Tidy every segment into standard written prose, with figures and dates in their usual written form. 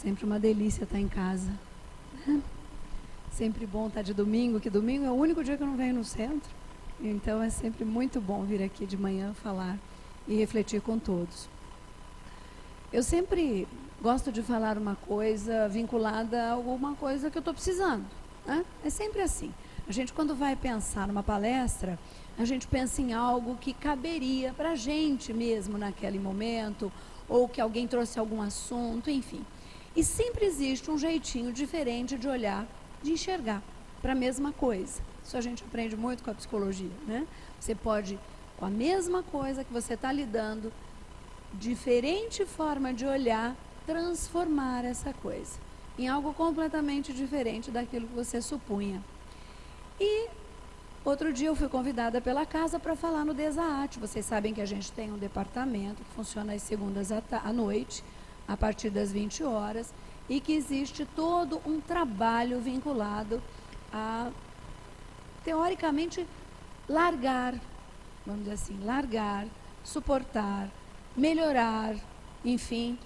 Sempre uma delícia estar em casa. Sempre bom estar de domingo, que domingo é o único dia que eu não venho no centro. Então é sempre muito bom vir aqui de manhã falar e refletir com todos. Eu sempre gosto de falar uma coisa vinculada a alguma coisa que eu estou precisando, né? É sempre assim. A gente, quando vai pensar numa palestra, a gente pensa em algo que caberia para a gente mesmo naquele momento, ou que alguém trouxe algum assunto, enfim. E sempre existe um jeitinho diferente de olhar, de enxergar para a mesma coisa. Isso a gente aprende muito com a psicologia, né? Você pode, com a mesma coisa que você está lidando, diferente forma de olhar, transformar essa coisa em algo completamente diferente daquilo que você supunha. E outro dia eu fui convidada pela casa para falar no Desaate. Vocês sabem que a gente tem um departamento que funciona às segundas à noite, a partir das 20 horas, e que existe todo um trabalho vinculado a, teoricamente, largar, vamos dizer assim, largar, suportar, melhorar, enfim,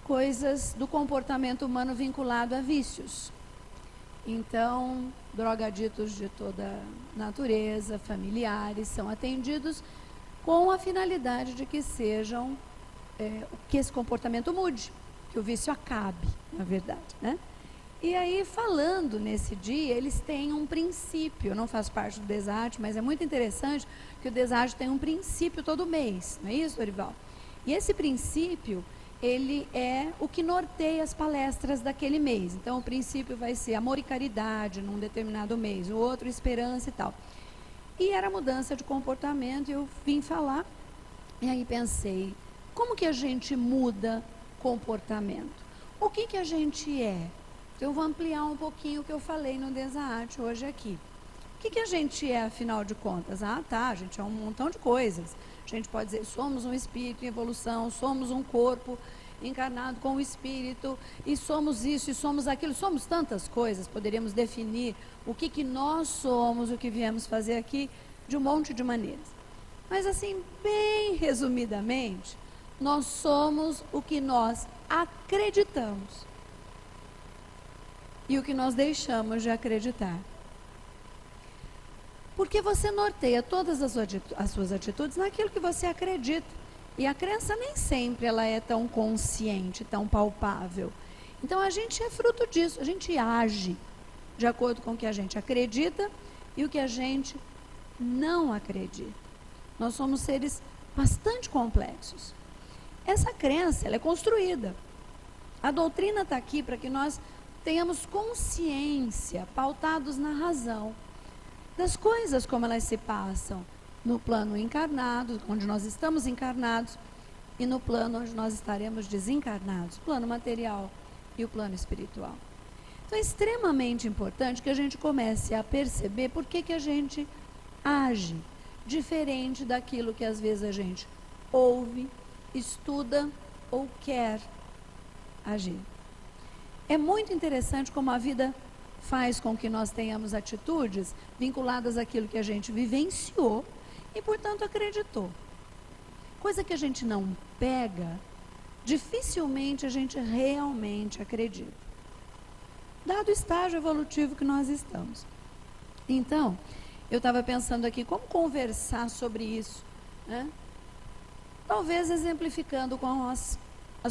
coisas do comportamento humano vinculado a vícios. Então, drogaditos de toda natureza, familiares, são atendidos com a finalidade de que sejam, que esse comportamento mude, que o vício acabe, na verdade, né? E aí, falando nesse dia, eles têm um princípio. Eu não faço parte do Desaate, mas é muito interessante que o Desaate tem um princípio todo mês, não é isso, Dorival? E esse princípio, ele é o que norteia as palestras daquele mês. Então, o princípio vai ser amor e caridade num determinado mês, o outro esperança e tal. E era mudança de comportamento, e eu vim falar, e aí pensei, como que a gente muda comportamento? O que a gente é? Então, eu vou ampliar um pouquinho o que eu falei no Desaate hoje aqui. O que a gente é, afinal de contas? A gente é um montão de coisas. A gente pode dizer, somos um espírito em evolução, somos um corpo encarnado com o espírito, e somos isso, e somos aquilo, somos tantas coisas. Poderíamos definir o que nós somos, o que viemos fazer aqui, de um monte de maneiras. Mas assim, bem resumidamente, nós somos o que nós acreditamos e o que nós deixamos de acreditar. Porque você norteia todas as suas atitudes naquilo que você acredita. E a crença nem sempre ela é tão consciente, tão palpável. Então a gente é fruto disso, a gente age de acordo com o que a gente acredita e o que a gente não acredita. Nós somos seres bastante complexos. Essa crença, ela é construída. A doutrina está aqui para que nós tenhamos consciência, pautados na razão, das coisas como elas se passam no plano encarnado, onde nós estamos encarnados, e no plano onde nós estaremos desencarnados, o plano material e o plano espiritual. Então é extremamente importante que a gente comece a perceber por que a gente age diferente daquilo que às vezes a gente ouve, estuda ou quer agir. É muito interessante como a vida faz com que nós tenhamos atitudes vinculadas àquilo que a gente vivenciou e, portanto, acreditou. Coisa que a gente não pega, dificilmente a gente realmente acredita, dado o estágio evolutivo que nós estamos. Então, eu estava pensando aqui como conversar sobre isso, né? Talvez exemplificando com as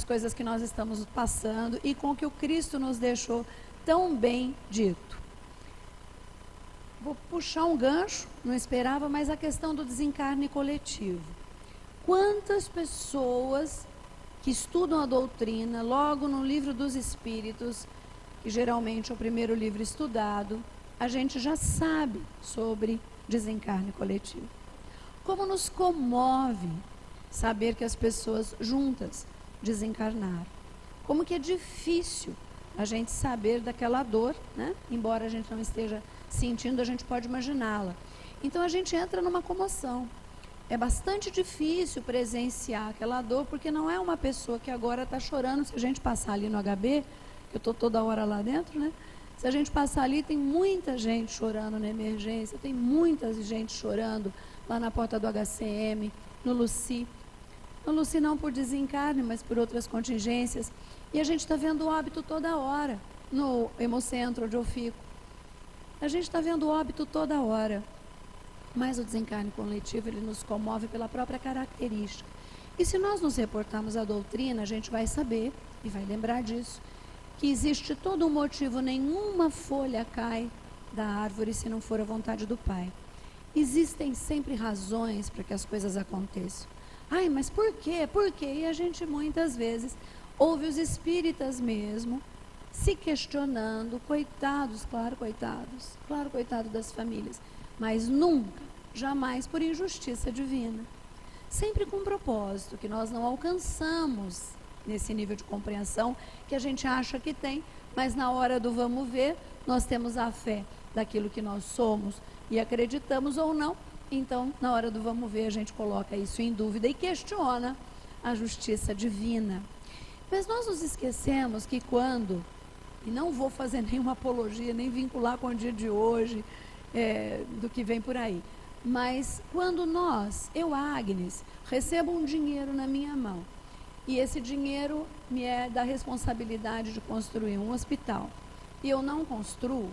coisas que nós estamos passando e com o que o Cristo nos deixou tão bem dito. Vou puxar um gancho, não esperava, mas a questão do desencarne coletivo. Quantas pessoas que estudam a doutrina, logo no Livro dos Espíritos, que geralmente é o primeiro livro estudado, a gente já sabe sobre desencarne coletivo. Como nos comove saber que as pessoas juntas desencarnaram. Como que é difícil a gente saber daquela dor, né? Embora a gente não esteja sentindo, a gente pode imaginá-la. Então a gente entra numa comoção. É bastante difícil presenciar aquela dor, porque não é uma pessoa que agora está chorando. Se a gente passar ali no HB, que eu estou toda hora lá dentro, né? Se a gente passar ali, tem muita gente chorando na emergência, tem muita gente chorando lá na porta do HCM, no Luci. No Luci não por desencarne, mas por outras contingências. E a gente está vendo óbito toda hora, no Hemocentro onde eu fico. A gente está vendo óbito toda hora. Mas o desencarne coletivo, ele nos comove pela própria característica. E se nós nos reportarmos à doutrina, a gente vai saber, e vai lembrar disso, que existe todo um motivo, nenhuma folha cai da árvore se não for a vontade do Pai. Existem sempre razões para que as coisas aconteçam. Ai, mas por quê? Por quê? E a gente muitas vezes ouve os espíritas mesmo se questionando, coitados, claro, coitado das famílias, mas nunca, jamais por injustiça divina. Sempre com um propósito que nós não alcançamos nesse nível de compreensão que a gente acha que tem, mas na hora do vamos ver, nós temos a fé daquilo que nós somos e acreditamos ou não, então na hora do vamos ver a gente coloca isso em dúvida e questiona a justiça divina. Mas nós nos esquecemos que quando, e não vou fazer nenhuma apologia, nem vincular com o dia de hoje, do que vem por aí, mas quando eu, Agnes, recebo um dinheiro na minha mão, e esse dinheiro me é da responsabilidade de construir um hospital, e eu não construo,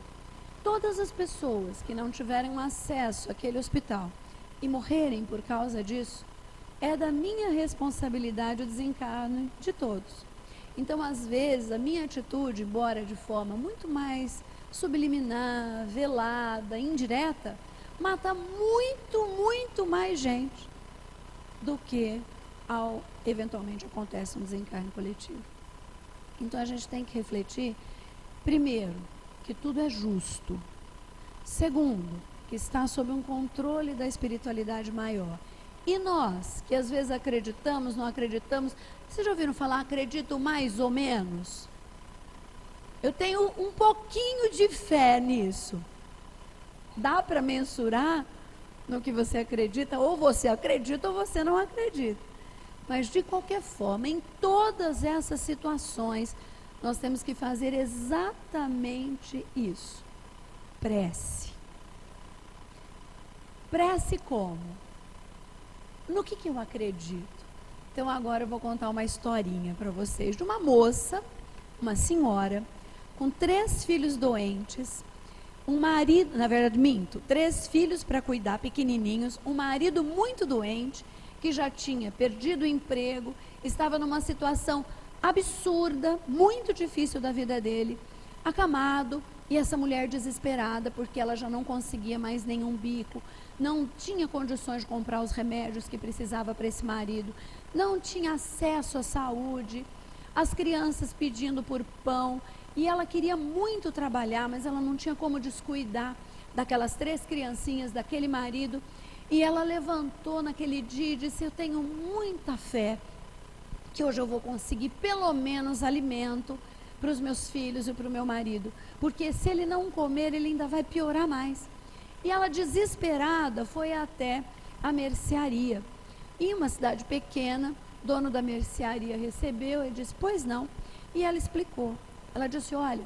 todas as pessoas que não tiverem acesso àquele hospital e morrerem por causa disso, é da minha responsabilidade o desencarne de todos. Então, às vezes, a minha atitude, embora de forma muito mais subliminar, velada, indireta, mata muito, muito mais gente do que eventualmente acontece um desencarne coletivo. Então, a gente tem que refletir, primeiro, que tudo é justo. Segundo, que está sob um controle da espiritualidade maior. E nós, que às vezes acreditamos, não acreditamos, vocês já ouviram falar, acredito mais ou menos? Eu tenho um pouquinho de fé nisso. Dá para mensurar no que você acredita, ou você acredita ou você não acredita. Mas de qualquer forma, em todas essas situações, nós temos que fazer exatamente isso. Prece. Prece como? No que eu acredito? Então agora eu vou contar uma historinha para vocês de uma moça, uma senhora, com 3 filhos doentes, um marido, na verdade minto, 3 filhos para cuidar, pequenininhos, um marido muito doente, que já tinha perdido o emprego, estava numa situação absurda, muito difícil da vida dele, acamado, e essa mulher desesperada, porque ela já não conseguia mais nenhum bico, não tinha condições de comprar os remédios que precisava para esse marido, não tinha acesso à saúde, as crianças pedindo por pão, e ela queria muito trabalhar, mas ela não tinha como descuidar daquelas 3 criancinhas, daquele marido, e ela levantou naquele dia e disse, eu tenho muita fé, que hoje eu vou conseguir pelo menos alimento para os meus filhos e para o meu marido, porque se ele não comer, ele ainda vai piorar mais. E ela, desesperada, foi até a mercearia. Em uma cidade pequena, o dono da mercearia recebeu e disse, pois não. E ela explicou. Ela disse, olha,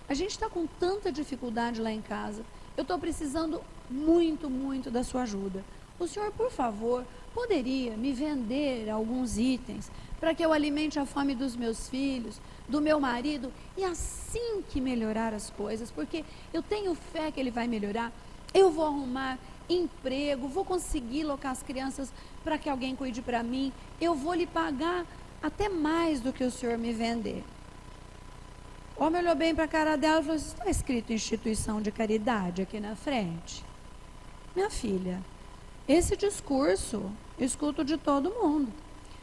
a gente está com tanta dificuldade lá em casa, eu estou precisando muito, muito da sua ajuda. O senhor, por favor, poderia me vender alguns itens para que eu alimente a fome dos meus filhos, do meu marido, e assim que melhorar as coisas, porque eu tenho fé que ele vai melhorar, eu vou arrumar emprego, vou conseguir alocar as crianças para que alguém cuide para mim, eu vou lhe pagar até mais do que o senhor me vender. O homem olhou bem para a cara dela e falou, está escrito instituição de caridade aqui na frente? Minha filha, esse discurso eu escuto de todo mundo.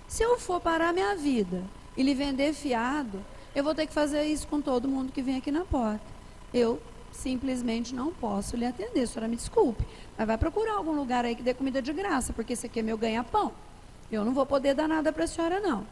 Se eu for parar minha vida e lhe vender fiado, eu vou ter que fazer isso com todo mundo que vem aqui na porta. Eu simplesmente não posso lhe atender, a senhora me desculpe, mas vai procurar algum lugar aí que dê comida de graça, porque esse aqui é meu ganha-pão. Eu não vou poder dar nada para a senhora, não.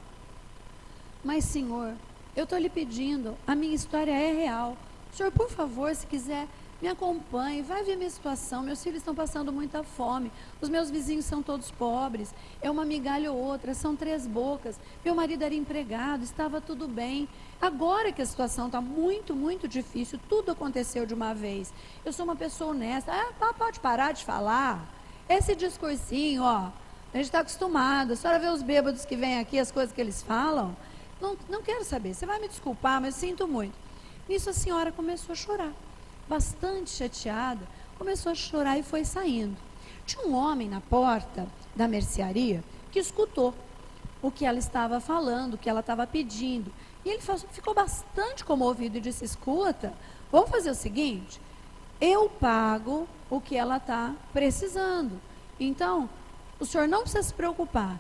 Mas, senhor, eu estou lhe pedindo, a minha história é real. O senhor, por favor, se quiser, me acompanhe, vai ver minha situação, meus filhos estão passando muita fome, os meus vizinhos são todos pobres, é uma migalha ou outra, são 3 bocas, meu marido era empregado, estava tudo bem, agora que a situação está muito, muito difícil, tudo aconteceu de uma vez, eu sou uma pessoa honesta, pode parar de falar, esse discursinho, ó, a gente está acostumado, a senhora vê os bêbados que vêm aqui, as coisas que eles falam, não quero saber, você vai me desculpar, mas sinto muito. Nisso a senhora começou a chorar, bastante chateada, começou a chorar e foi saindo. Tinha um homem na porta da mercearia que escutou o que ela estava falando, o que ela estava pedindo. E ele ficou bastante comovido e disse: escuta, vamos fazer o seguinte, eu pago o que ela está precisando. Então, o senhor não precisa se preocupar.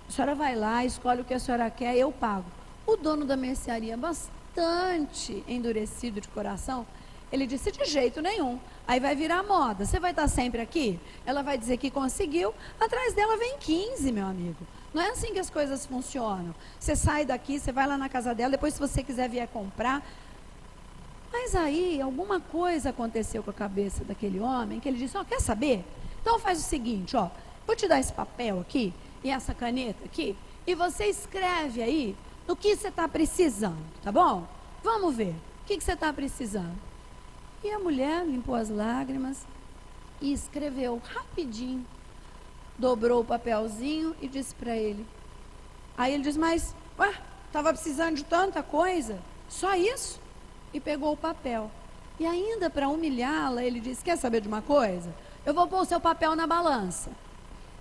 A senhora vai lá, escolhe o que a senhora quer, eu pago. O dono da mercearia, bastante endurecido de coração, ele disse: de jeito nenhum, aí vai virar moda, você vai estar sempre aqui? Ela vai dizer que conseguiu, atrás dela vem 15, meu amigo. Não é assim que as coisas funcionam. Você sai daqui, você vai lá na casa dela, depois se você quiser vir comprar. Mas aí, alguma coisa aconteceu com a cabeça daquele homem, que ele disse: quer saber? Então faz o seguinte, vou te dar esse papel aqui, e essa caneta aqui, e você escreve aí do que você está precisando, tá bom? Vamos ver, o que você está precisando? E a mulher limpou as lágrimas e escreveu rapidinho, dobrou o papelzinho e disse para ele. Aí ele disse: mas, estava precisando de tanta coisa, só isso? E pegou o papel. E ainda para humilhá-la, ele disse: quer saber de uma coisa? Eu vou pôr o seu papel na balança.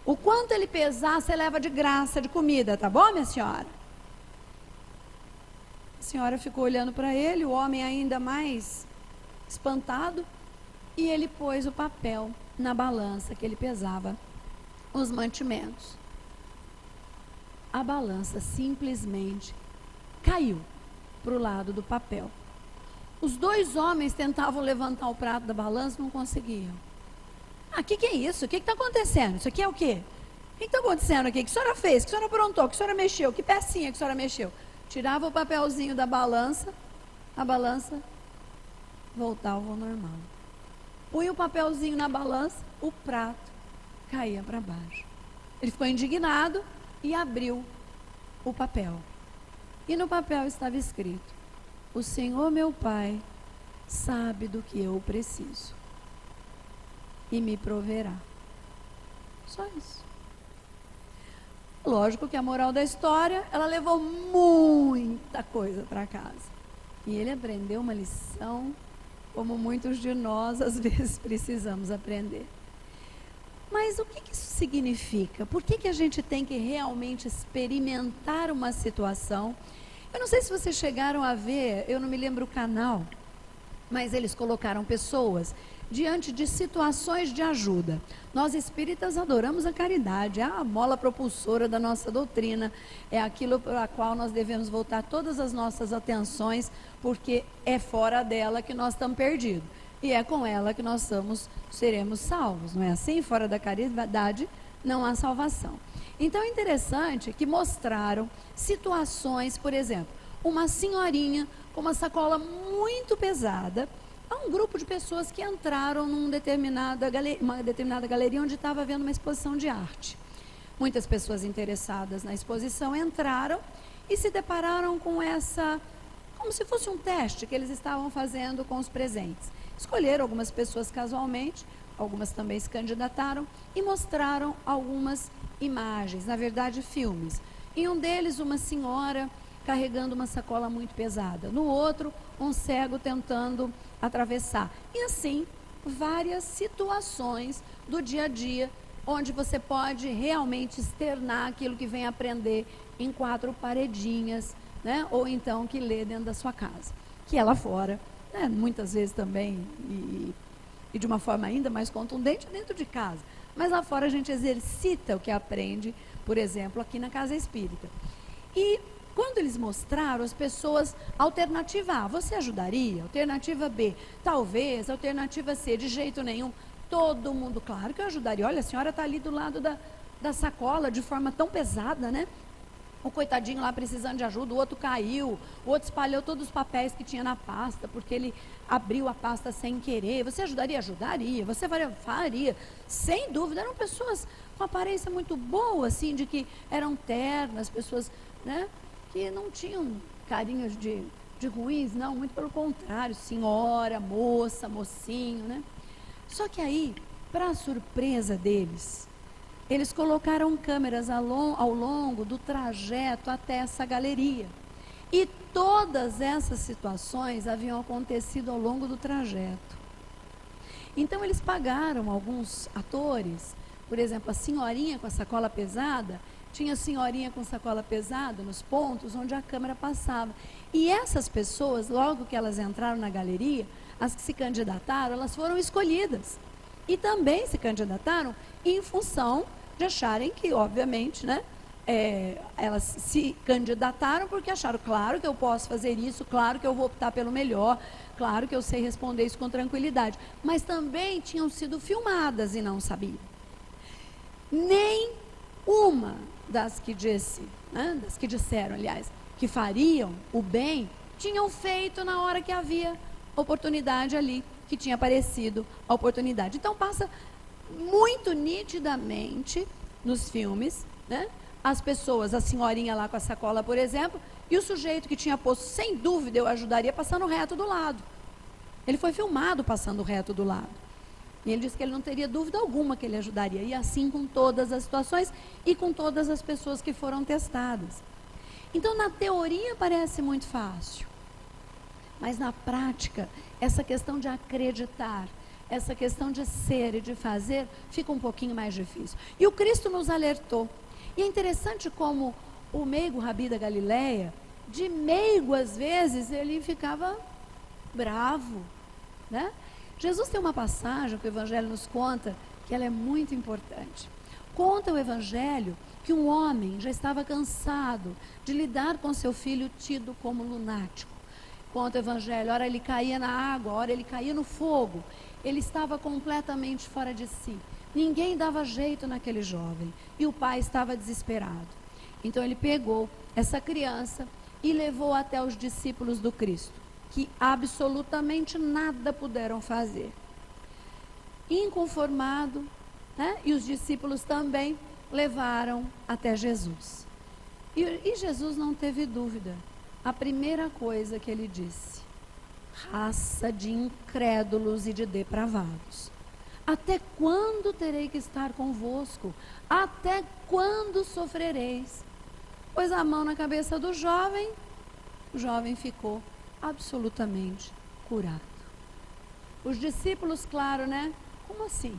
O quanto ele pesar, você leva de graça de comida, tá bom, minha senhora? A senhora ficou olhando para ele, o homem ainda mais espantado, e ele pôs o papel na balança que ele pesava os mantimentos. A balança simplesmente caiu para o lado do papel. Os dois homens tentavam levantar o prato da balança, não conseguiam. O que é isso? O que está acontecendo? Isso aqui é o quê? O que está acontecendo aqui? O que a senhora fez? O que a senhora aprontou? O que a senhora mexeu? Que pecinha que a senhora mexeu? Tirava o papelzinho da balança, a balança voltava ao normal. Punha o papelzinho na balança, o prato caía para baixo. Ele ficou indignado e abriu o papel. E no papel estava escrito: o Senhor meu Pai sabe do que eu preciso e me proverá. Só isso. Lógico que a moral da história, ela levou muita coisa para casa. E ele aprendeu uma lição, como muitos de nós às vezes precisamos aprender. Mas o que isso significa? Por que a gente tem que realmente experimentar uma situação? Eu não sei se vocês chegaram a ver, eu não me lembro o canal, mas eles colocaram pessoas diante de situações de ajuda. Nós espíritas adoramos a caridade, é a mola propulsora da nossa doutrina, é aquilo para a qual nós devemos voltar todas as nossas atenções, porque é fora dela que nós estamos perdidos, e é com ela que nós seremos salvos, não é assim? Fora da caridade não há salvação. Então é interessante que mostraram situações, por exemplo, uma senhorinha com uma sacola muito pesada, a um grupo de pessoas que entraram numa determinada galeria onde estava havendo uma exposição de arte. Muitas pessoas interessadas na exposição entraram e se depararam com essa, como se fosse um teste que eles estavam fazendo com os presentes. Escolheram algumas pessoas casualmente, algumas também se candidataram e mostraram algumas imagens, na verdade filmes. Em um deles, uma senhora carregando uma sacola muito pesada. No outro, um cego tentando atravessar. E assim, várias situações do dia a dia, onde você pode realmente externar aquilo que vem aprender em 4 paredinhas, né? Ou então que lê dentro da sua casa. Que é lá fora, né? Muitas vezes também, e de uma forma ainda mais contundente, dentro de casa. Mas lá fora a gente exercita o que aprende, por exemplo, aqui na Casa Espírita. E quando eles mostraram, as pessoas, alternativa A, você ajudaria? Alternativa B, talvez. Alternativa C, de jeito nenhum. Todo mundo, claro que eu ajudaria. Olha, a senhora está ali do lado da sacola, de forma tão pesada, né? O coitadinho lá precisando de ajuda, o outro caiu, o outro espalhou todos os papéis que tinha na pasta, porque ele abriu a pasta sem querer. Você ajudaria? Ajudaria. Você faria. Sem dúvida, eram pessoas com aparência muito boa, assim, de que eram ternas, pessoas, né, que não tinham carinhos de ruins, não, muito pelo contrário, senhora, moça, mocinho, né? Só que aí, para a surpresa deles, eles colocaram câmeras ao longo do trajeto até essa galeria. E todas essas situações haviam acontecido ao longo do trajeto. Então eles pagaram alguns atores, por exemplo, a senhorinha com a sacola pesada, tinha a senhorinha com sacola pesada nos pontos onde a câmera passava. E essas pessoas, logo que elas entraram na galeria, as que se candidataram, elas foram escolhidas. E também se candidataram em função de acharem que, obviamente, né, elas se candidataram porque acharam, claro que eu posso fazer isso, claro que eu vou optar pelo melhor, claro que eu sei responder isso com tranquilidade. Mas também tinham sido filmadas e não sabiam. Nem uma das que disse, né, das que disseram, aliás, que fariam o bem, tinham feito na hora que havia oportunidade ali, que tinha aparecido a oportunidade. Então passa muito nitidamente nos filmes, né, as pessoas, a senhorinha lá com a sacola, por exemplo, e o sujeito que tinha posto, sem dúvida eu ajudaria, passando reto do lado. Ele foi filmado passando reto do lado. E ele disse que ele não teria dúvida alguma que ele ajudaria. E assim com todas as situações e com todas as pessoas que foram testadas. Então, na teoria parece muito fácil. Mas na prática, essa questão de acreditar, essa questão de ser e de fazer, fica um pouquinho mais difícil. E o Cristo nos alertou. E é interessante como o meigo Rabi da Galileia, de meigo às vezes, ele ficava bravo, né? Jesus tem uma passagem que o Evangelho nos conta, que ela é muito importante. Conta o Evangelho que um homem já estava cansado de lidar com seu filho tido como lunático. Conta o Evangelho, ora ele caía na água, ora ele caía no fogo. Ele estava completamente fora de si. Ninguém dava jeito naquele jovem. E o pai estava desesperado. Então ele pegou essa criança e levou até os discípulos do Cristo, que absolutamente nada puderam fazer. Inconformado, né? E os discípulos também levaram até Jesus. E Jesus não teve dúvida. A primeira coisa que ele disse: raça de incrédulos e de depravados, até quando terei que estar convosco? Até quando sofrereis? Pôs a mão na cabeça do jovem, o jovem ficou absolutamente curado. Os discípulos, claro, né? Como assim?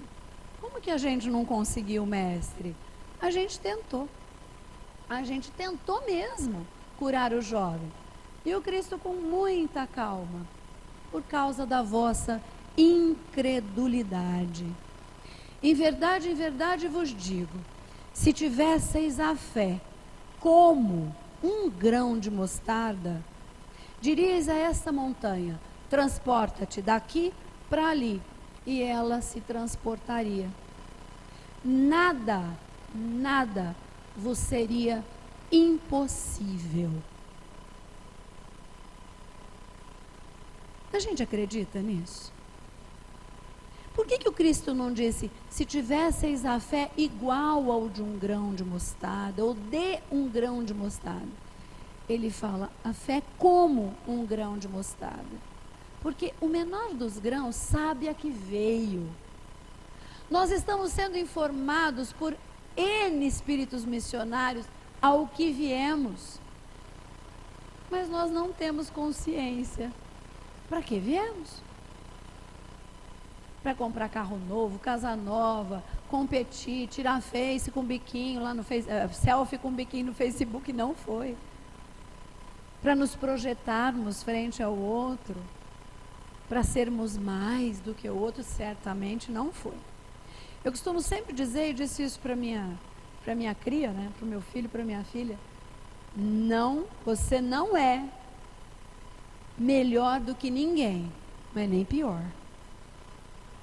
Como que a gente não conseguiu, mestre? A gente tentou. A gente tentou mesmo curar o jovem. E o Cristo, com muita calma, por causa da vossa incredulidade. Em verdade vos digo, se tivesseis a fé como um grão de mostarda, diríeis a esta montanha: transporta-te daqui para ali, e ela se transportaria. Nada vos seria impossível. A gente acredita nisso? Por que o Cristo não disse: se tivesseis a fé igual ao de um grão de mostarda, ou de um grão de mostarda? Ele fala a fé como um grão de mostarda. Porque o menor dos grãos sabe a que veio. Nós estamos sendo informados por N espíritos missionários ao que viemos. Mas nós não temos consciência. Para que viemos? Para comprar carro novo, casa nova, competir, tirar face com biquinho lá no selfie com biquinho no Facebook, não foi. Para nos projetarmos frente ao outro, para sermos mais do que o outro, certamente não foi. Eu costumo sempre dizer, e disse isso para minha cria, né, para o meu filho, para minha filha: não, você não é melhor do que ninguém, mas nem pior.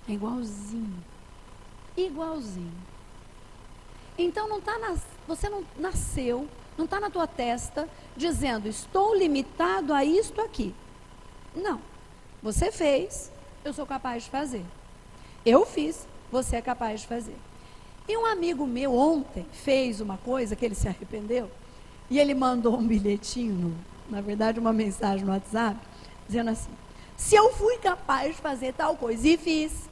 É igualzinho. Igualzinho. Então você não nasceu, não está na tua testa dizendo: estou limitado a isto aqui. Não. Você fez, eu sou capaz de fazer. Eu fiz, você é capaz de fazer. E um amigo meu ontem fez uma coisa que ele se arrependeu, e ele mandou um bilhetinho, na verdade uma mensagem no WhatsApp, dizendo assim: se eu fui capaz de fazer tal coisa e fiz,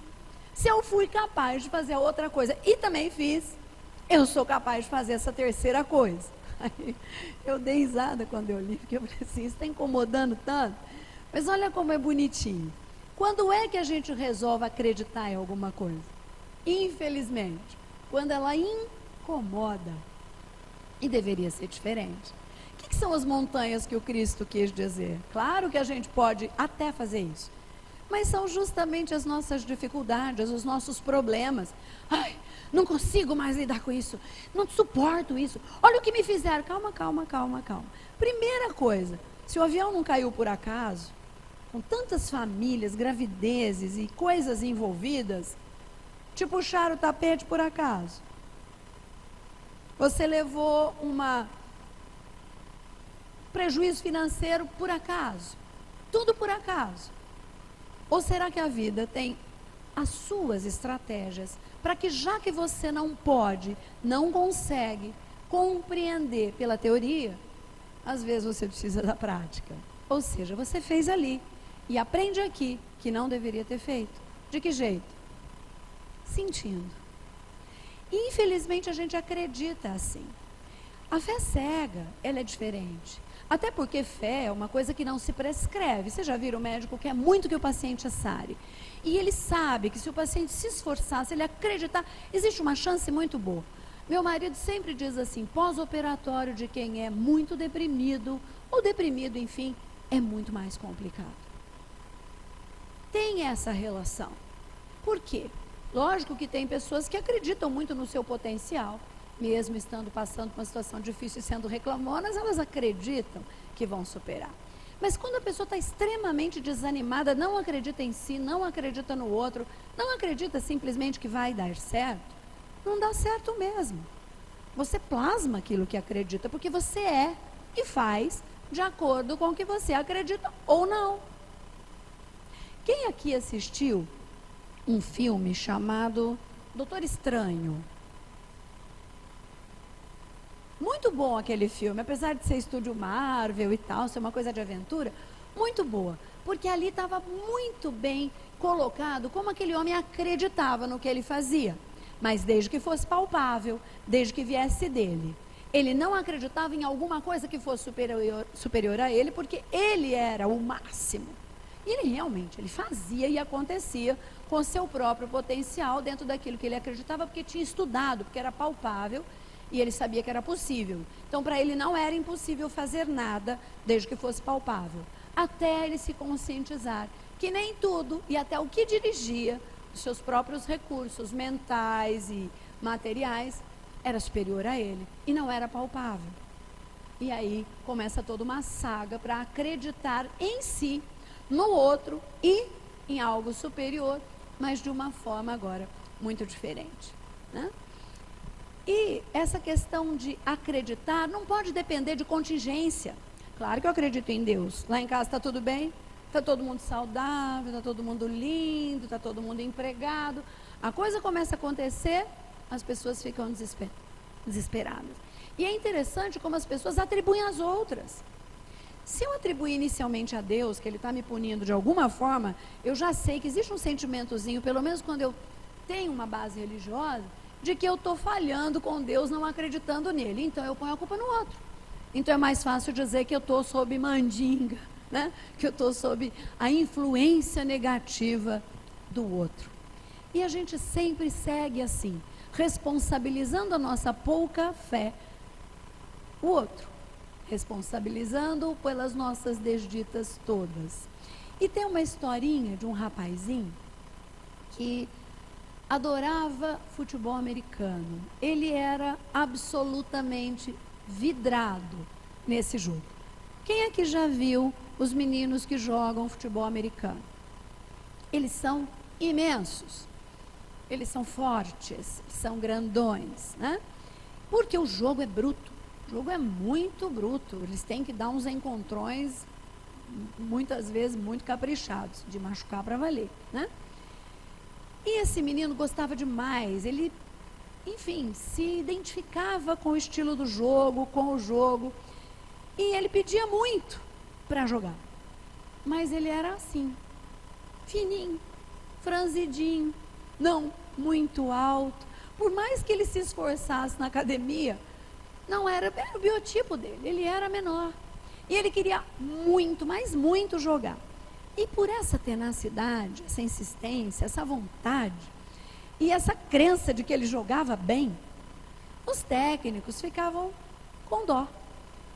se eu fui capaz de fazer outra coisa e também fiz, eu sou capaz de fazer essa terceira coisa. Aí, eu dei risada quando eu li, porque eu falei assim, isso está incomodando tanto. Mas olha como é bonitinho. Quando é que a gente resolve acreditar em alguma coisa? Infelizmente, quando ela incomoda. E deveria ser diferente. O que são as montanhas que o Cristo quis dizer? Claro que a gente pode até fazer isso. Mas são justamente as nossas dificuldades, os nossos problemas. Ai, não consigo mais lidar com isso. Não suporto isso. Olha o que me fizeram. Calma, calma, calma, calma. Primeira coisa, se o avião não caiu por acaso, com tantas famílias, gravidezes e coisas envolvidas, te puxaram o tapete por acaso. Você levou prejuízo financeiro por acaso. Tudo por acaso. Ou será que a vida tem as suas estratégias para que, já que você não pode, não consegue compreender pela teoria, às vezes você precisa da prática. Ou seja, você fez ali e aprende aqui que não deveria ter feito. De que jeito? Sentindo. E, infelizmente, a gente acredita assim. A fé cega, ela é diferente. Até porque fé é uma coisa que não se prescreve. Você já viu o médico que quer muito que o paciente sare. E ele sabe que se o paciente se esforçar, se ele acreditar, existe uma chance muito boa. Meu marido sempre diz assim, pós-operatório de quem é muito deprimido, ou deprimido, enfim, é muito mais complicado. Tem essa relação. Por quê? Lógico que tem pessoas que acreditam muito no seu potencial, mesmo estando passando por uma situação difícil e sendo reclamonas, elas acreditam que vão superar. Mas quando a pessoa está extremamente desanimada, não acredita em si, não acredita no outro, não acredita simplesmente que vai dar certo, não dá certo mesmo. Você plasma aquilo que acredita, porque você é e faz de acordo com o que você acredita ou não. Quem aqui assistiu um filme chamado Doutor Estranho? Muito bom aquele filme, apesar de ser estúdio Marvel e tal, ser uma coisa de aventura, muito boa, porque ali estava muito bem colocado como aquele homem acreditava no que ele fazia, mas desde que fosse palpável, desde que viesse dele. Ele não acreditava em alguma coisa que fosse superior a ele, porque ele era o máximo. E ele realmente, ele fazia e acontecia com seu próprio potencial dentro daquilo que ele acreditava, porque tinha estudado, porque era palpável, e ele sabia que era possível. Então, para ele não era impossível fazer nada, desde que fosse palpável. Até ele se conscientizar que nem tudo, e até o que dirigia, os seus próprios recursos mentais e materiais, era superior a ele. E não era palpável. E aí começa toda uma saga para acreditar em si, no outro e em algo superior, mas de uma forma agora muito diferente, né? E essa questão de acreditar não pode depender de contingência. Claro que eu acredito em Deus. Lá em casa está tudo bem, está todo mundo saudável, está todo mundo lindo, está todo mundo empregado. A coisa começa a acontecer, as pessoas ficam desesperadas. E é interessante como as pessoas atribuem às outras. Se eu atribuir inicialmente a Deus, que Ele está me punindo de alguma forma, eu já sei que existe um sentimentozinho, pelo menos quando eu tenho uma base religiosa, de que eu estou falhando com Deus, não acreditando nele. Então eu ponho a culpa no outro. Então é mais fácil dizer que eu estou sob mandinga, né? Que eu estou sob a influência negativa do outro. E a gente sempre segue assim, responsabilizando a nossa pouca fé, o outro, responsabilizando-o pelas nossas desditas todas. E tem uma historinha de um rapazinho que adorava futebol americano. Ele era absolutamente vidrado nesse jogo. Quem é que já viu os meninos que jogam futebol americano? Eles são imensos. Eles são fortes, são grandões, né? Porque o jogo é bruto. O jogo é muito bruto. Eles têm que dar uns encontrões, muitas vezes muito caprichados, de machucar para valer, né? E esse menino gostava demais, ele, enfim, se identificava com o estilo do jogo, com o jogo, e ele pedia muito para jogar. Mas ele era assim, fininho, franzidinho, não muito alto. Por mais que ele se esforçasse na academia, Não era o biotipo dele, ele era menor. E ele queria muito, mas muito jogar. E por essa tenacidade, essa insistência, essa vontade e essa crença de que ele jogava bem, os técnicos ficavam com dó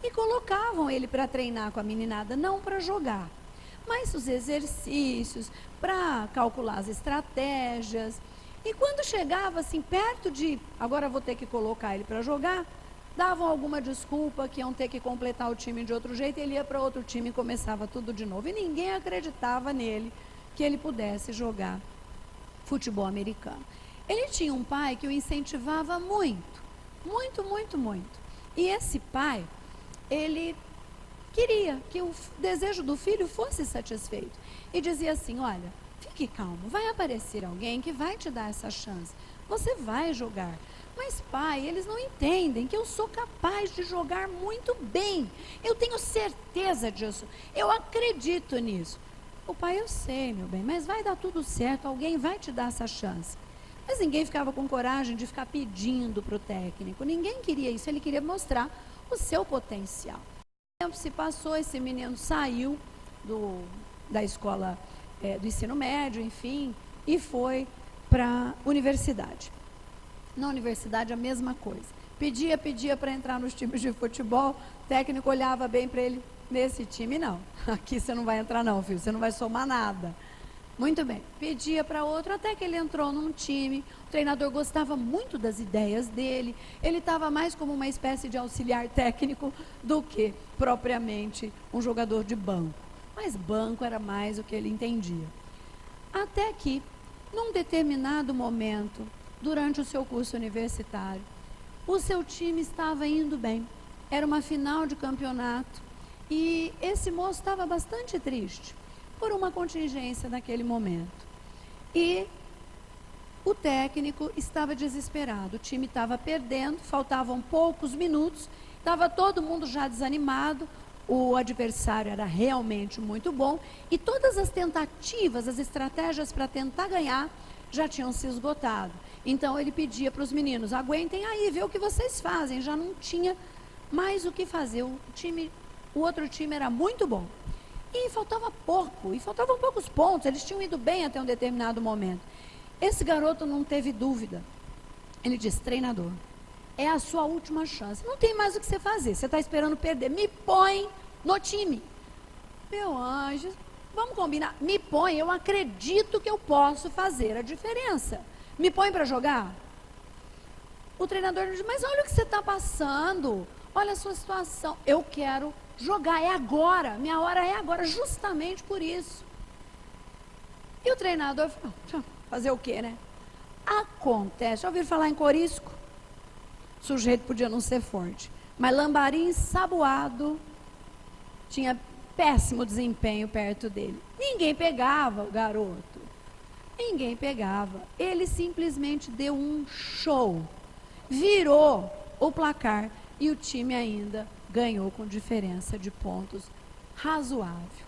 e colocavam ele para treinar com a meninada, não para jogar, mas os exercícios, para calcular as estratégias. E quando chegava assim perto de, agora vou ter que colocar ele para jogar, davam alguma desculpa que iam ter que completar o time de outro jeito, ele ia para outro time e começava tudo de novo. E ninguém acreditava nele que ele pudesse jogar futebol americano. Ele tinha um pai que o incentivava muito, muito, muito, muito. E esse pai, ele queria que o desejo do filho fosse satisfeito. E dizia assim, olha, fique calmo, vai aparecer alguém que vai te dar essa chance. Você vai jogar. Mas pai, eles não entendem que eu sou capaz de jogar muito bem. Eu tenho certeza disso. Eu acredito nisso. O pai, eu sei, meu bem, mas vai dar tudo certo, alguém vai te dar essa chance. Mas ninguém ficava com coragem de ficar pedindo para o técnico. Ninguém queria isso, ele queria mostrar o seu potencial. O tempo se passou, esse menino saiu da escola do ensino médio, enfim, e foi para a universidade. Na universidade a mesma coisa. Pedia para entrar nos times de futebol, o técnico olhava bem para ele, nesse time não. Aqui você não vai entrar não, filho, você não vai somar nada. Muito bem, pedia para outro, até que ele entrou num time, o treinador gostava muito das ideias dele, ele estava mais como uma espécie de auxiliar técnico do que propriamente um jogador de banco. Mas banco era mais o que ele entendia. Até que, num determinado momento, durante o seu curso universitário, o seu time estava indo bem. Era uma final de campeonato e esse moço estava bastante triste por uma contingência naquele momento. E o técnico estava desesperado, o time estava perdendo, faltavam poucos minutos, estava todo mundo já desanimado, o adversário era realmente muito bom e todas as tentativas, as estratégias para tentar ganhar já tinham se esgotado. Então ele pedia para os meninos, aguentem aí, vê o que vocês fazem, já não tinha mais o que fazer, o outro time era muito bom. E faltavam poucos pontos, eles tinham ido bem até um determinado momento. Esse garoto não teve dúvida. Ele disse, treinador, é a sua última chance, não tem mais o que você fazer, você está esperando perder, me põe no time. Meu anjo, vamos combinar, me põe, eu acredito que eu posso fazer a diferença. Me põe para jogar? O treinador diz, mas olha o que você está passando, olha a sua situação. Eu quero jogar, é agora, minha hora é agora, justamente por isso. E o treinador falou, fazer o quê, né? Acontece, já ouviram falar em corisco? O sujeito podia não ser forte, mas lambarim ensaboado, tinha péssimo desempenho perto dele. Ninguém pegava o garoto. Ninguém pegava. Ele simplesmente deu um show. Virou o placar e o time ainda ganhou com diferença de pontos razoável.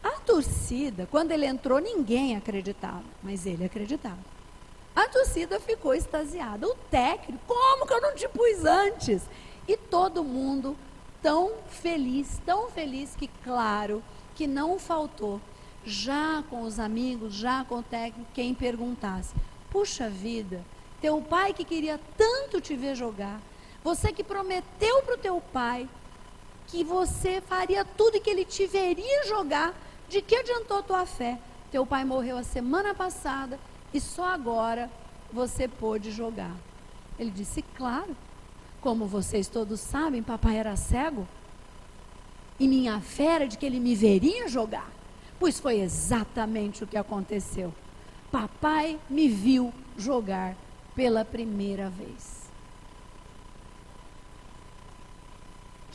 A torcida, quando ele entrou, ninguém acreditava, mas ele acreditava. A torcida ficou extasiada. O técnico, como que eu não te pus antes? E todo mundo tão feliz que, claro, que não faltou, já com os amigos, já com o técnico, quem perguntasse, puxa vida, teu pai que queria tanto te ver jogar, você que prometeu para o teu pai que você faria tudo e que ele te veria jogar, de que adiantou tua fé? Teu pai morreu a semana passada e só agora você pôde jogar. Ele disse, claro, como vocês todos sabem, papai era cego e minha fé era de que ele me veria jogar. Pois foi exatamente o que aconteceu. Papai me viu jogar pela primeira vez.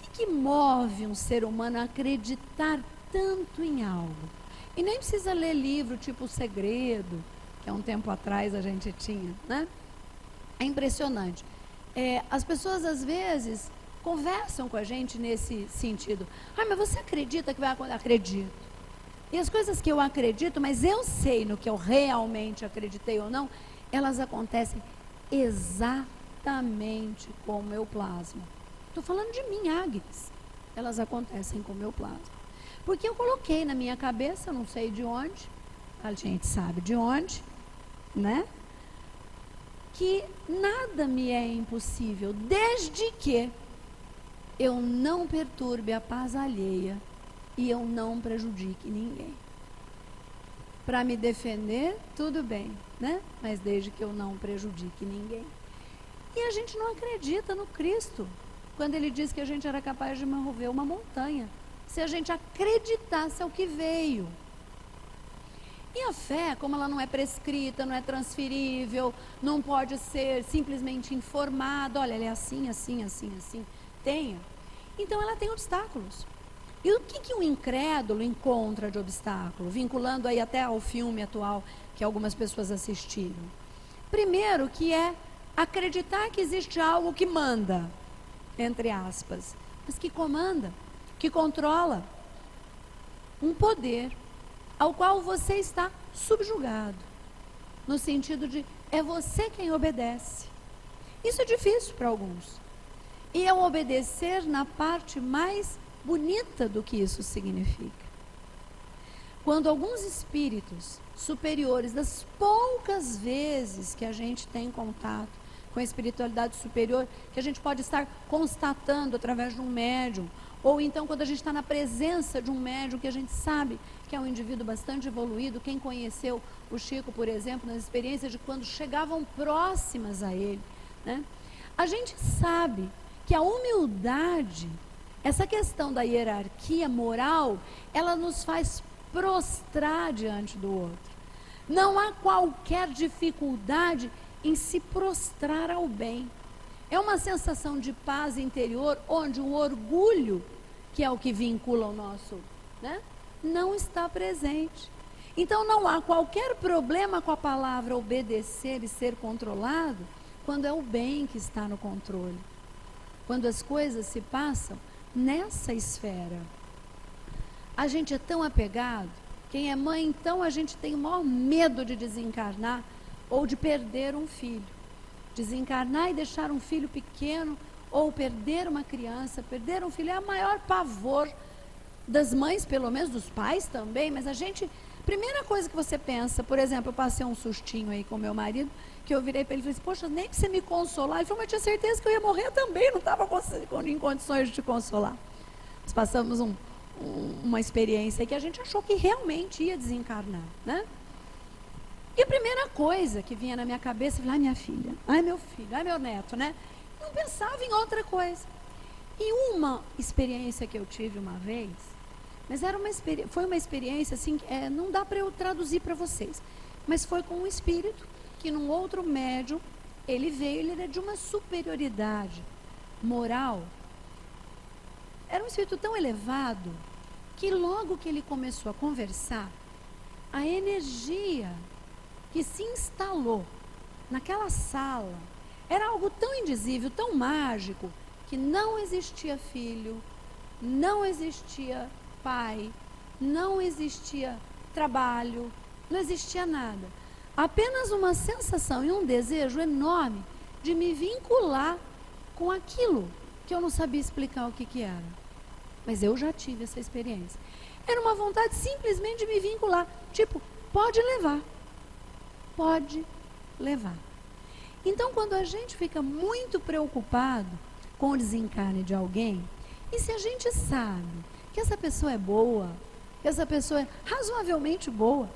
O que move um ser humano a acreditar tanto em algo? E nem precisa ler livro tipo O Segredo, que há um tempo atrás a gente tinha, né? É impressionante. As pessoas às vezes conversam com a gente nesse sentido. Mas você acredita que vai acontecer? Acredito. E as coisas que eu acredito, mas eu sei no que eu realmente acreditei ou não, elas acontecem exatamente como eu plasmo. estou falando de mim, Agnes. Elas acontecem com o meu plasma. Porque eu coloquei na minha cabeça, não sei de onde, a gente sabe de onde, né? Que nada me é impossível, desde que eu não perturbe a paz alheia e eu não prejudique ninguém. Para me defender, tudo bem, né? Mas desde que eu não prejudique ninguém. E a gente não acredita no Cristo, quando ele diz que a gente era capaz de mover uma montanha, se a gente acreditasse ao que veio. E a fé, como ela não é prescrita, não é transferível, não pode ser simplesmente informada, olha, ela é assim, assim, assim, assim, tenha. Então ela tem obstáculos. E o que um incrédulo encontra de obstáculo? Vinculando aí até ao filme atual que algumas pessoas assistiram. Primeiro, que é acreditar que existe algo que manda, entre aspas, mas que comanda, que controla um poder ao qual você está subjugado, no sentido de é você quem obedece. Isso é difícil para alguns. E é o obedecer na parte mais bonita do que isso significa. Quando alguns espíritos superiores, das poucas vezes que a gente tem contato com a espiritualidade superior, que a gente pode estar constatando através de um médium, ou então quando a gente está na presença de um médium que a gente sabe que é um indivíduo bastante evoluído, quem conheceu o Chico, por exemplo, nas experiências de quando chegavam próximas a ele, né? A gente sabe que a humildade, essa questão da hierarquia moral, ela nos faz prostrar diante do outro. Não há qualquer dificuldade em se prostrar ao bem. É uma sensação de paz interior, onde o orgulho, que é o que vincula o nosso, né, não está presente. Então não há qualquer problema com a palavra obedecer e ser controlado, quando é o bem que está no controle. Quando as coisas se passam nessa esfera. A gente é tão apegado, quem é mãe, então a gente tem o maior medo de desencarnar ou de perder um filho. Desencarnar e deixar um filho pequeno, ou perder uma criança, perder um filho, é o maior pavor das mães, pelo menos dos pais também, mas a gente, primeira coisa que você pensa, por exemplo, eu passei um sustinho aí com meu marido, que eu virei para ele e falei assim, poxa, nem que você me consolar. Ele falou, mas eu tinha certeza que eu ia morrer também, não estava em condições de te consolar. Nós passamos uma experiência aí que a gente achou que realmente ia desencarnar, né? E a primeira coisa que vinha na minha cabeça, eu falei, ai minha filha, ai meu filho, ai meu neto, né? Não pensava em outra coisa. E uma experiência que eu tive uma vez, mas foi uma experiência assim, não dá para eu traduzir para vocês, mas foi com um espírito que num outro médium, ele era de uma superioridade moral. Era um espírito tão elevado, que logo que ele começou a conversar, a energia que se instalou naquela sala era algo tão indizível, tão mágico, que não existia filho, não existia pai, não existia trabalho, não existia nada. Apenas uma sensação e um desejo enorme de me vincular com aquilo que eu não sabia explicar o que era. Mas eu já tive essa experiência. Era uma vontade simplesmente de me vincular. Tipo, pode levar. Pode levar. Então, quando a gente fica muito preocupado com o desencarne de alguém, e se a gente sabe que essa pessoa é boa, que essa pessoa é razoavelmente boa,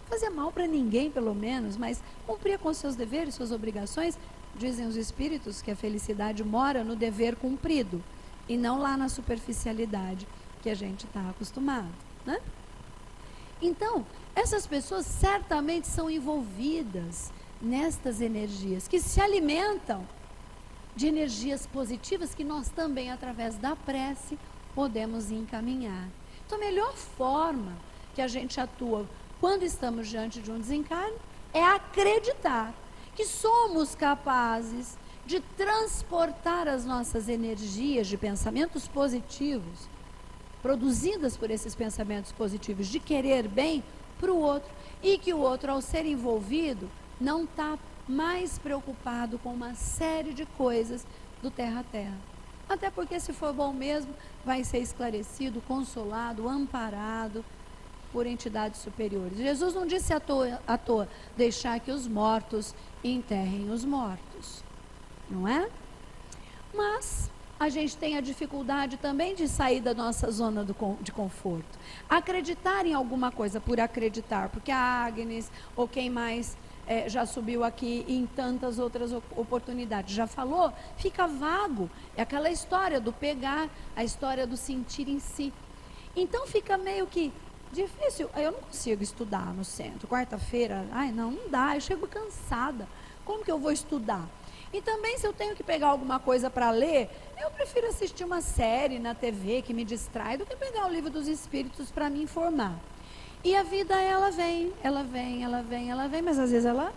fazia mal para ninguém pelo menos, mas cumpria com seus deveres, suas obrigações, dizem os espíritos que a felicidade mora no dever cumprido, e não lá na superficialidade que a gente está acostumado, né? Então, essas pessoas certamente são envolvidas nestas energias, que se alimentam de energias positivas que nós também, através da prece, podemos encaminhar. Então, a melhor forma que a gente atua quando estamos diante de um desencarne é acreditar que somos capazes de transportar as nossas energias de pensamentos positivos, produzidas por esses pensamentos positivos, de querer bem para o outro, e que o outro, ao ser envolvido, não está mais preocupado com uma série de coisas do terra a terra. Até porque, se for bom mesmo, vai ser esclarecido, consolado, amparado por entidades superiores. Jesus não disse à toa, deixar que os mortos enterrem os mortos, não é? Mas a gente tem a dificuldade também de sair da nossa zona de conforto. Acreditar em alguma coisa por acreditar, porque a Agnes, ou quem mais já subiu aqui em tantas outras oportunidades, já falou, fica vago. É aquela história do pegar, a história do sentir em si. Então fica meio que difícil. Eu não consigo estudar no centro. Quarta-feira, não dá, eu chego cansada. Como que eu vou estudar? E também, se eu tenho que pegar alguma coisa para ler, eu prefiro assistir uma série na TV que me distrai do que pegar o livro dos Espíritos para me informar. E a vida, ela vem, mas às vezes ela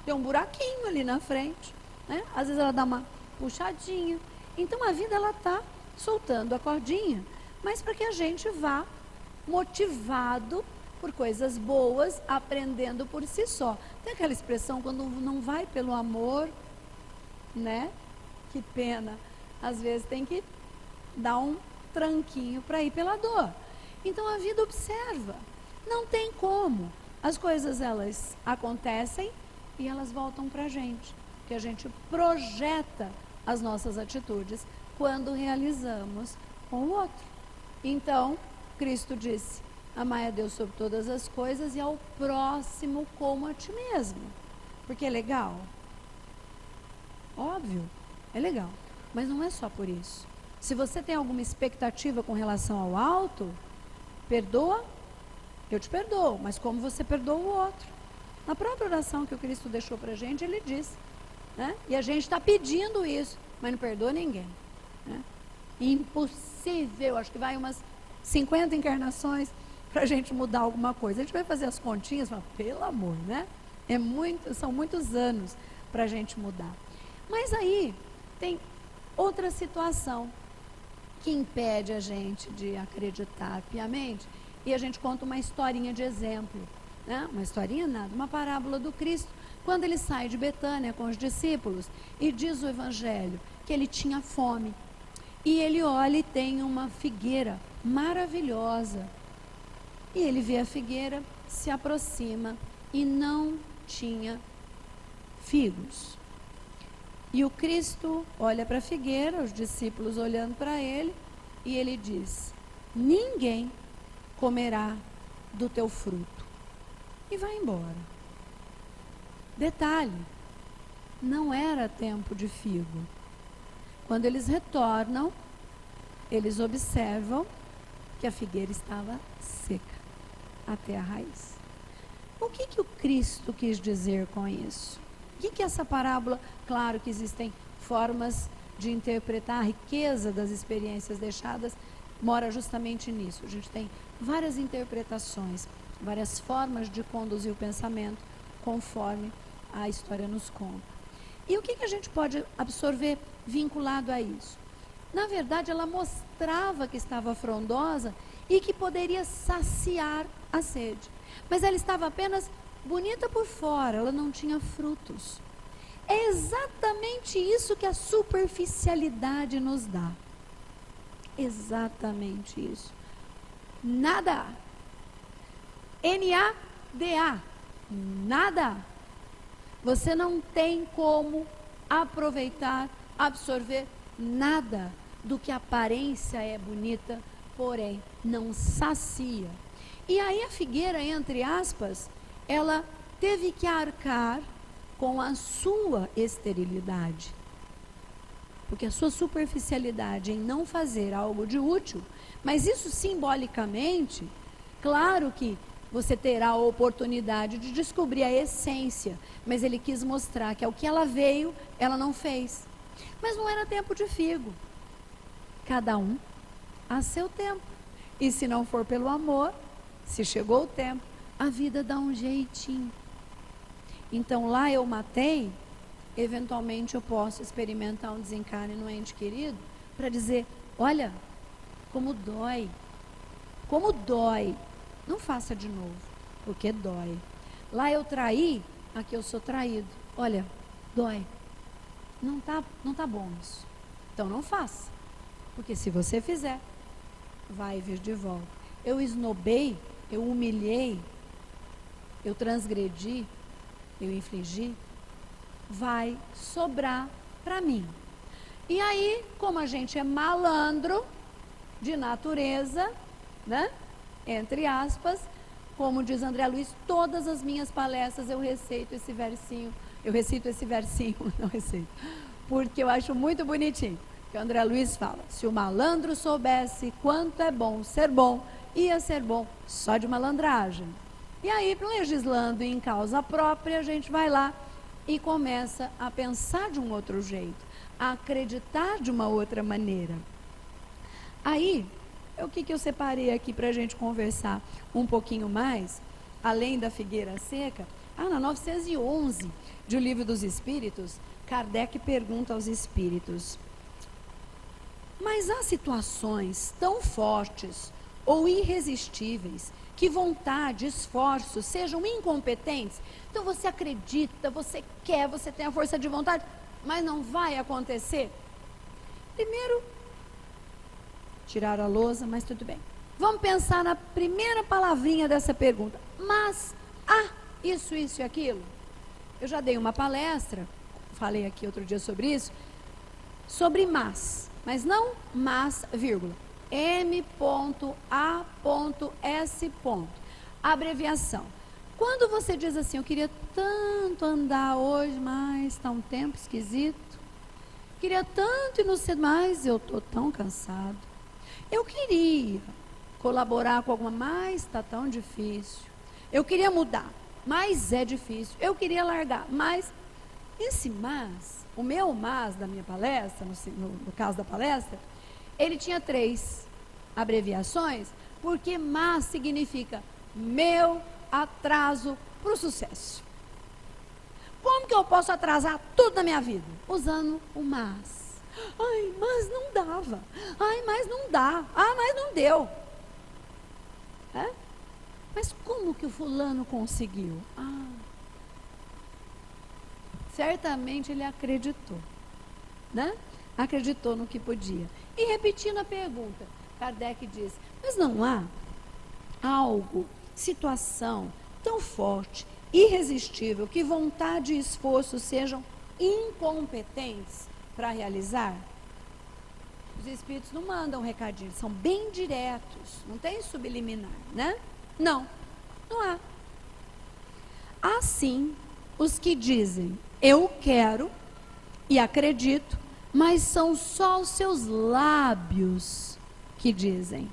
tem um buraquinho ali na frente, né? Às vezes ela dá uma puxadinha. Então a vida, ela está soltando a cordinha, mas para que a gente vá motivado por coisas boas, aprendendo por si só. Tem aquela expressão, quando não vai pelo amor, né? Que pena. Às vezes tem que dar um tranquinho para ir pela dor. Então a vida observa. Não tem como. As coisas, elas acontecem e elas voltam para a gente. Porque a gente projeta as nossas atitudes quando realizamos com o outro. Então, Cristo disse: amai a Deus sobre todas as coisas e ao próximo como a ti mesmo. Porque é legal? Óbvio, é legal. Mas não é só por isso. Se você tem alguma expectativa com relação ao alto, perdoa, eu te perdoo. Mas como você perdoa o outro? Na própria oração que o Cristo deixou para a gente, ele disse, né? E a gente está pedindo isso, mas não perdoa ninguém, né? Impossível. Acho que vai umas 50 encarnações para a gente mudar alguma coisa. A gente vai fazer as continhas, mas pelo amor, né? São muitos anos para a gente mudar. Mas aí tem outra situação que impede a gente de acreditar piamente, e a gente conta uma historinha de exemplo, né? Uma historinha nada, uma parábola do Cristo, quando ele sai de Betânia com os discípulos, e diz o Evangelho que ele tinha fome, e ele olha e tem uma figueira maravilhosa, e ele vê a figueira, se aproxima e não tinha figos. E o Cristo olha para a figueira, os discípulos olhando para ele, e ele diz: ninguém comerá do teu fruto. E vai embora. Detalhe, não era tempo de figo. Quando eles retornam, eles observam que a figueira estava seca até a raiz. O que o Cristo quis dizer com isso? O que essa parábola? Claro que existem formas de interpretar a riqueza das experiências deixadas, mora justamente nisso. A gente tem várias interpretações, várias formas de conduzir o pensamento conforme a história nos conta. E o que a gente pode absorver vinculado a isso? Na verdade, ela mostrava que estava frondosa e que poderia saciar a sede. Mas ela estava apenas bonita por fora, ela não tinha frutos. É exatamente isso que a superficialidade nos dá. Exatamente isso. Nada. N-A-D-A. Nada. Você não tem como aproveitar, absorver nada do que a aparência é bonita, porém não sacia. E aí a figueira, entre aspas, ela teve que arcar com a sua esterilidade. Porque a sua superficialidade em não fazer algo de útil, mas isso simbolicamente, claro que você terá a oportunidade de descobrir a essência, mas ele quis mostrar que ao que ela veio, ela não fez. Mas não era tempo de figo. Cada um a seu tempo. E se não for pelo amor, se chegou o tempo, a vida dá um jeitinho. Então lá eu matei, eventualmente eu posso experimentar um desencarne no ente querido, para dizer, olha, como dói. Como dói. Não faça de novo, porque dói. Lá eu traí, aqui eu sou traído. Olha, dói. Não tá bom isso. Então não faça, porque se você fizer, vai vir de volta. Eu esnobei, eu humilhei, eu transgredi, eu infligi, vai sobrar para mim. E aí, como a gente é malandro de natureza, né? Entre aspas, como diz André Luiz, todas as minhas palestras eu recito esse versinho, não receito, porque eu acho muito bonitinho, que o André Luiz fala, se o malandro soubesse quanto é bom, ia ser bom só de malandragem. E aí, legislando em causa própria, a gente vai lá e começa a pensar de um outro jeito, a acreditar de uma outra maneira. Aí, o que eu separei aqui para a gente conversar um pouquinho mais, além da figueira seca? Na 911, de O Livro dos Espíritos, Kardec pergunta aos espíritos, mas há situações tão fortes ou irresistíveis que vontade, esforços sejam incompetentes? Então você acredita, você quer, você tem a força de vontade, mas não vai acontecer? Primeiro, tiraram a lousa, mas tudo bem. Vamos pensar na primeira palavrinha dessa pergunta. Mas, isso e aquilo. Eu já dei uma palestra, falei aqui outro dia sobre isso, sobre mas não mas, vírgula. M.A.S. Abreviação. Quando você diz assim, eu queria tanto andar hoje, mas está um tempo esquisito. Queria tanto ir no centro, mas eu estou tão cansado. Eu queria colaborar com alguma, mas está tão difícil. Eu queria mudar, mas é difícil. Eu queria largar, mas... Esse mas, o meu mas da minha palestra, no caso da palestra, ele tinha 3 abreviações, porque mas significa meu atraso para o sucesso. Como que eu posso atrasar tudo na minha vida? Usando o mas. Mas não dava. Mas não dá. Mas não deu. Mas como que o fulano conseguiu? Certamente ele acreditou, né? Acreditou no que podia. E repetindo a pergunta, Kardec diz, mas não há algo, situação tão forte, irresistível, que vontade e esforço sejam incompetentes para realizar? Os espíritos não mandam um recadinho, são bem diretos, não tem subliminar, né? Não há. Assim, os que dizem, eu quero e acredito, mas são só os seus lábios que dizem.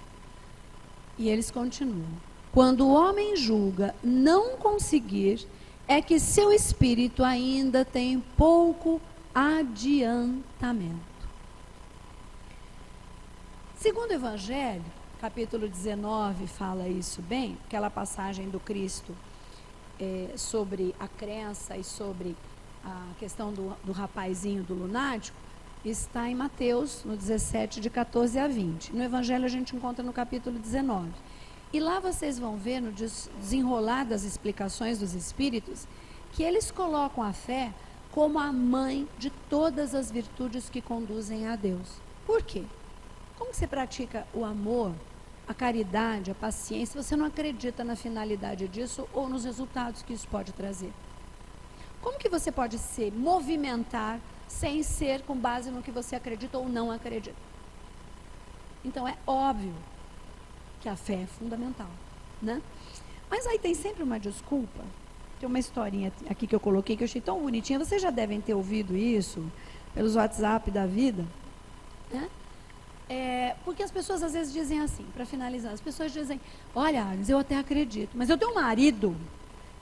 E eles continuam. Quando o homem julga não conseguir, é que seu espírito ainda tem pouco adiantamento. Segundo o Evangelho, capítulo 19 fala isso bem, aquela passagem do Cristo sobre a crença e sobre a questão do rapazinho, do lunático, está em Mateus, no 17, de 14 a 20. No Evangelho a gente encontra no capítulo 19. E lá vocês vão ver, no desenrolar das explicações dos Espíritos, que eles colocam a fé como a mãe de todas as virtudes que conduzem a Deus. Por quê? Como você pratica o amor, a caridade, a paciência, você não acredita na finalidade disso ou nos resultados que isso pode trazer? Como que você pode se movimentar sem ser com base no que você acredita ou não acredita? Então é óbvio que a fé é fundamental, né? Mas aí tem sempre uma desculpa. Tem uma historinha aqui que eu coloquei que eu achei tão bonitinha. Vocês já devem ter ouvido isso pelos WhatsApp da vida, né? Porque as pessoas às vezes dizem assim, para finalizar, as pessoas dizem, olha, Agnes, eu até acredito, mas eu tenho um marido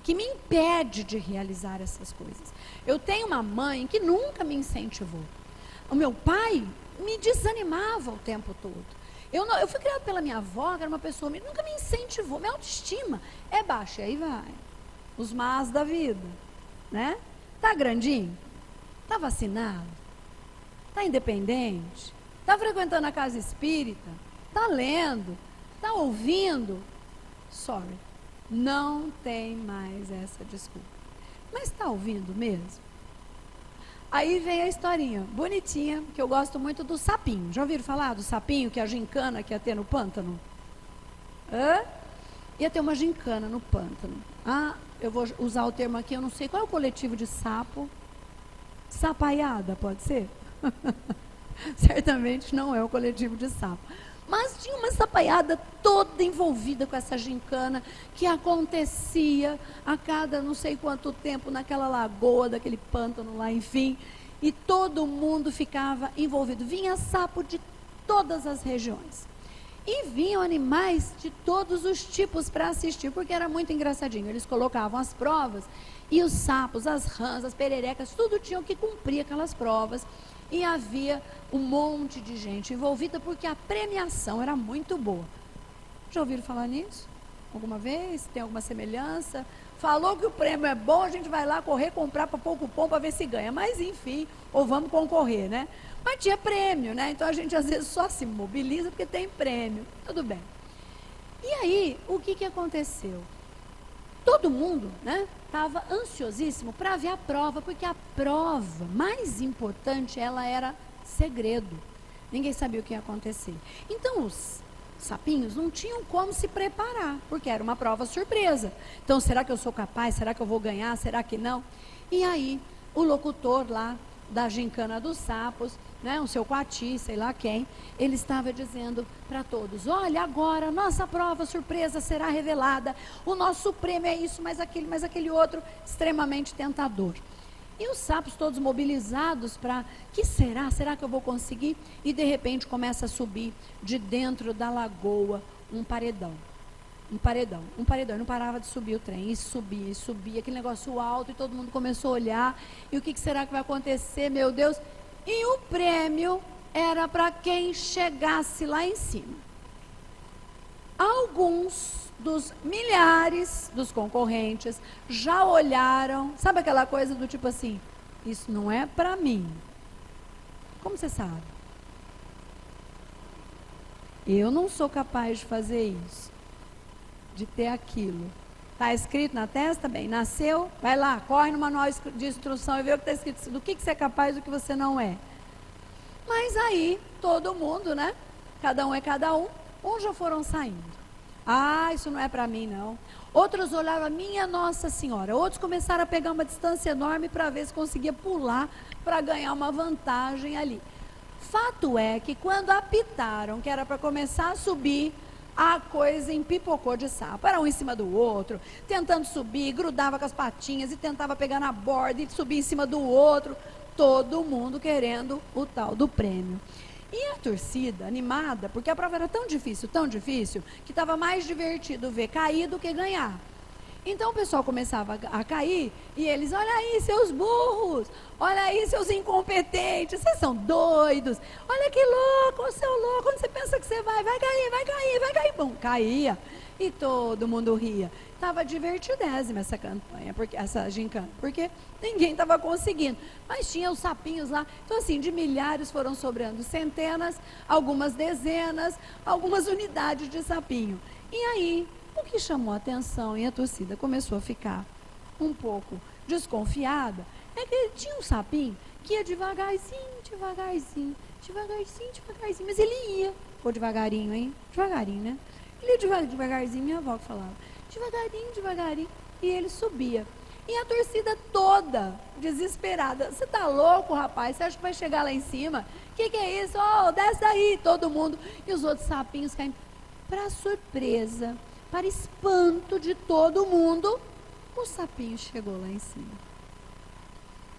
que me impede de realizar essas coisas. Eu tenho uma mãe que nunca me incentivou. O meu pai me desanimava o tempo todo. Eu fui criada pela minha avó, que era uma pessoa que nunca me incentivou. Minha autoestima é baixa. E aí vai. Os más da vida, né? Tá grandinho? Tá vacinado? Tá independente? Tá frequentando a casa espírita? Tá lendo? Tá ouvindo? Sorry. Não tem mais essa desculpa. Mas está ouvindo mesmo? Aí vem a historinha, bonitinha, que eu gosto muito do sapinho. Já ouviram falar do sapinho, que é a gincana que ia ter no pântano? Hã? Ia ter uma gincana no pântano. Ah, eu vou usar o termo aqui, eu não sei qual é o coletivo de sapo. Sapaiada, pode ser? Certamente não é o coletivo de sapo. Mas tinha uma sapaiada toda envolvida com essa gincana que acontecia a cada não sei quanto tempo naquela lagoa, daquele pântano lá, enfim. E todo mundo ficava envolvido. Vinha sapo de todas as regiões. E vinham animais de todos os tipos para assistir, porque era muito engraçadinho. Eles colocavam as provas e os sapos, as rãs, as pererecas, tudo tinham que cumprir aquelas provas. E havia um monte de gente envolvida, porque a premiação era muito boa. Já ouviram falar nisso? Alguma vez? Tem alguma semelhança? Falou que o prêmio é bom, a gente vai lá correr, comprar para pouco pão para ver se ganha. Mas enfim, ou vamos concorrer, né? Mas tinha prêmio, né? Então a gente às vezes só se mobiliza porque tem prêmio. Tudo bem. E aí, o que aconteceu? Todo mundo, né, estava ansiosíssimo para ver a prova, porque a prova mais importante, ela era segredo. Ninguém sabia o que ia acontecer. Então, os sapinhos não tinham como se preparar, porque era uma prova surpresa. Então, será que eu sou capaz? Será que eu vou ganhar? Será que não? E aí, o locutor lá da gincana dos sapos, né, o seu Coati, sei lá quem, ele estava dizendo para todos: olha, agora nossa prova surpresa será revelada, o nosso prêmio é isso, mais aquele outro, extremamente tentador. E os sapos todos mobilizados para, que será? Será que eu vou conseguir? E de repente começa a subir de dentro da lagoa um paredão. Um paredão, e não parava de subir o trem, e subia, aquele negócio alto, e todo mundo começou a olhar, e o que será que vai acontecer, meu Deus? E o prêmio era para quem chegasse lá em cima. Alguns dos milhares dos concorrentes já olharam, sabe aquela coisa do tipo assim, isso não é para mim. Como você sabe? Eu não sou capaz de fazer isso, de ter aquilo. Está escrito na testa? Bem, nasceu, vai lá, corre no manual de instrução e vê o que está escrito, do que você é capaz e do que você não é. Mas aí, todo mundo, né? Cada um é cada um, uns já foram saindo. Ah, isso não é para mim, não. Outros olharam a minha Nossa Senhora. Outros começaram a pegar uma distância enorme para ver se conseguia pular para ganhar uma vantagem ali. Fato é que quando apitaram que era para começar a subir, a coisa empipocou de sapo. Era um em cima do outro, tentando subir, grudava com as patinhas e tentava pegar na borda e subir em cima do outro. Todo mundo querendo o tal do prêmio. E a torcida, animada, porque a prova era tão difícil, que estava mais divertido ver cair do que ganhar. Então o pessoal começava a cair e eles, olha aí seus burros, olha aí seus incompetentes, vocês são doidos, olha que louco, seu louco, onde você pensa que você vai cair, bom, caía e todo mundo ria. Estava divertidésima essa campanha, essa gincana, porque ninguém estava conseguindo, mas tinha os sapinhos lá, então assim, de milhares foram sobrando centenas, algumas dezenas, algumas unidades de sapinho. E aí, o que chamou a atenção e a torcida começou a ficar um pouco desconfiada, é que tinha um sapinho que ia devagarzinho, mas ele ia, ou devagarinho, hein? Devagarinho, né? Ele ia devagarzinho, minha avó que falava, devagarinho, e ele subia. E a torcida toda, desesperada, você tá louco, rapaz? Você acha que vai chegar lá em cima? Que é isso? Oh, desce daí, todo mundo. E os outros sapinhos caindo. Para surpresa, para espanto de todo mundo, o sapinho chegou lá em cima.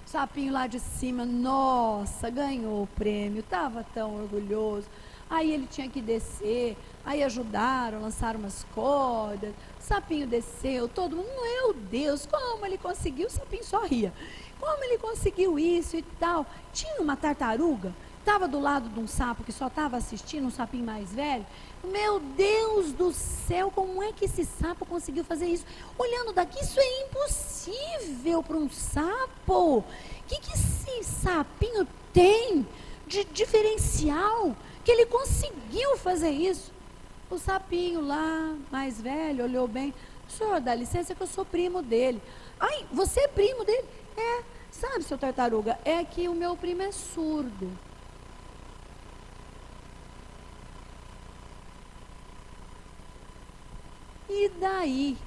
O sapinho lá de cima, nossa, ganhou o prêmio, estava tão orgulhoso. Aí ele tinha que descer, aí ajudaram, lançaram umas cordas, o sapinho desceu, todo mundo, meu Deus, como ele conseguiu? O sapinho só ria. Como ele conseguiu isso e tal? Tinha uma tartaruga, estava do lado de um sapo que só estava assistindo, um sapinho mais velho. Meu Deus do céu, como é que esse sapo conseguiu fazer isso? Olhando daqui, isso é impossível para um sapo. O que esse sapinho tem de diferencial que ele conseguiu fazer isso? O sapinho lá, mais velho, olhou bem. Senhor, dá licença que eu sou primo dele. Ai, você é primo dele? É. Sabe, seu tartaruga, é que o meu primo é surdo. E daí?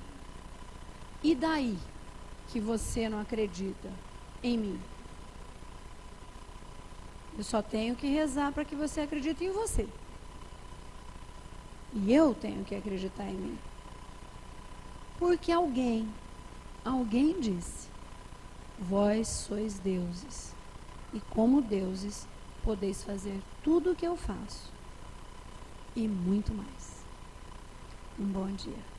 E daí que você não acredita em mim? Eu só tenho que rezar para que você acredite em você. E eu tenho que acreditar em mim. Porque alguém disse: vós sois deuses, e como deuses podeis fazer tudo o que eu faço, e muito mais. Um bom dia.